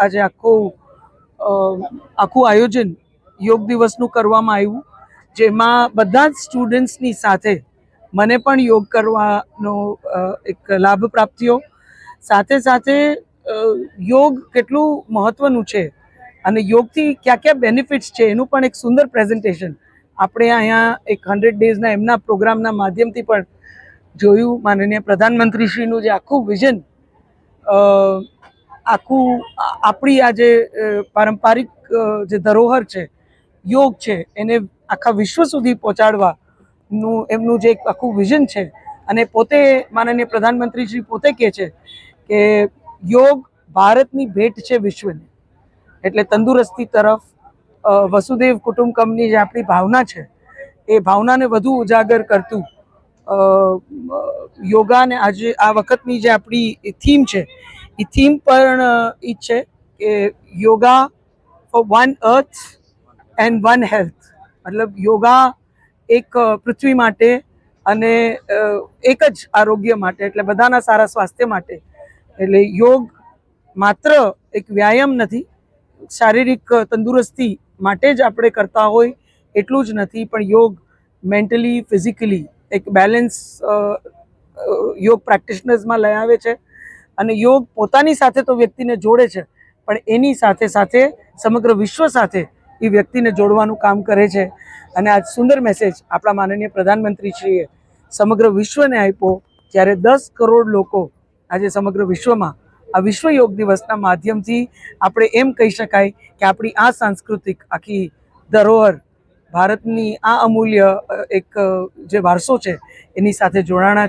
આજે આખું આયોજન યોગ દિવસનું કરવામાં આવ્યું, જેમાં બધા જ સ્ટુડન્ટ્સની સાથે મને પણ યોગ કરવાનો એક લાભ પ્રાપ્ત થયો. સાથે સાથે યોગ કેટલું મહત્વનું છે અને યોગથી ક્યાં ક્યાં બેનિફિટ્સ છે એનું પણ એક સુંદર પ્રેઝન્ટેશન આપણે અહીંયા એક 100 ડેઝના એમના પ્રોગ્રામના માધ્યમથી પણ જોયું. માનનીય પ્રધાનમંત્રીશ્રીનું જે આખું વિઝન, આખું આપણી આ જે પારંપરિક જે ધરોહર છે યોગ છે એને આખા વિશ્વ સુધી પહોંચાડવાનું એમનું જે એક આખું વિઝન છે, અને પોતે માનનીય પ્રધાનમંત્રીશ્રી પોતે કહે છે કે યોગ ભારતની ભેટ છે વિશ્વને. એટલે તંદુરસ્તી તરફ વસુદેવ કુટુંબકમની જે આપણી ભાવના છે એ ભાવનાને વધુ ઉજાગર કરતું યોગાને આજે આ વખતની જે આપણી થીમ છે એ થીમ પણ એ છે કે yoga for one earth and one health. મતલબ યોગા એક પૃથ્વી માટે અને એક જ આરોગ્ય માટે, એટલે બધાના સારા સ્વાસ્થ્ય માટે. એટલે યોગ માત્ર એક વ્યાયામ નથી, શારીરિક તંદુરસ્તી માટે જ આપણે કરતા હોય એટલું જ નથી, પણ યોગ મેન્ટલી ફિઝિકલી એક બેલેન્સ યોગ પ્રેક્ટિશનર્સમાં લઈ આવે છે. અને યોગ પોતાની સાથે તો વ્યક્તિને જોડે છે, પણ એની સાથે સાથે સમગ્ર વિશ્વ સાથે એ વ્યક્તિને જોડવાનું કામ કરે છે. અને આ સુંદર મેસેજ આપણા માનનીય પ્રધાનમંત્રીશ્રીએ સમગ્ર વિશ્વને આપ્યો, જ્યારે 10 કરોડ લોકો આજે સમગ્ર વિશ્વમાં આ વિશ્વ યોગ દિવસના માધ્યમથી આપણે એમ કહી શકાય કે આપણી આ સાંસ્કૃતિક આખી ધરોહર, ભારતની આ અમૂલ્ય એક જે વારસો છે એની સાથે જોડાણા છે.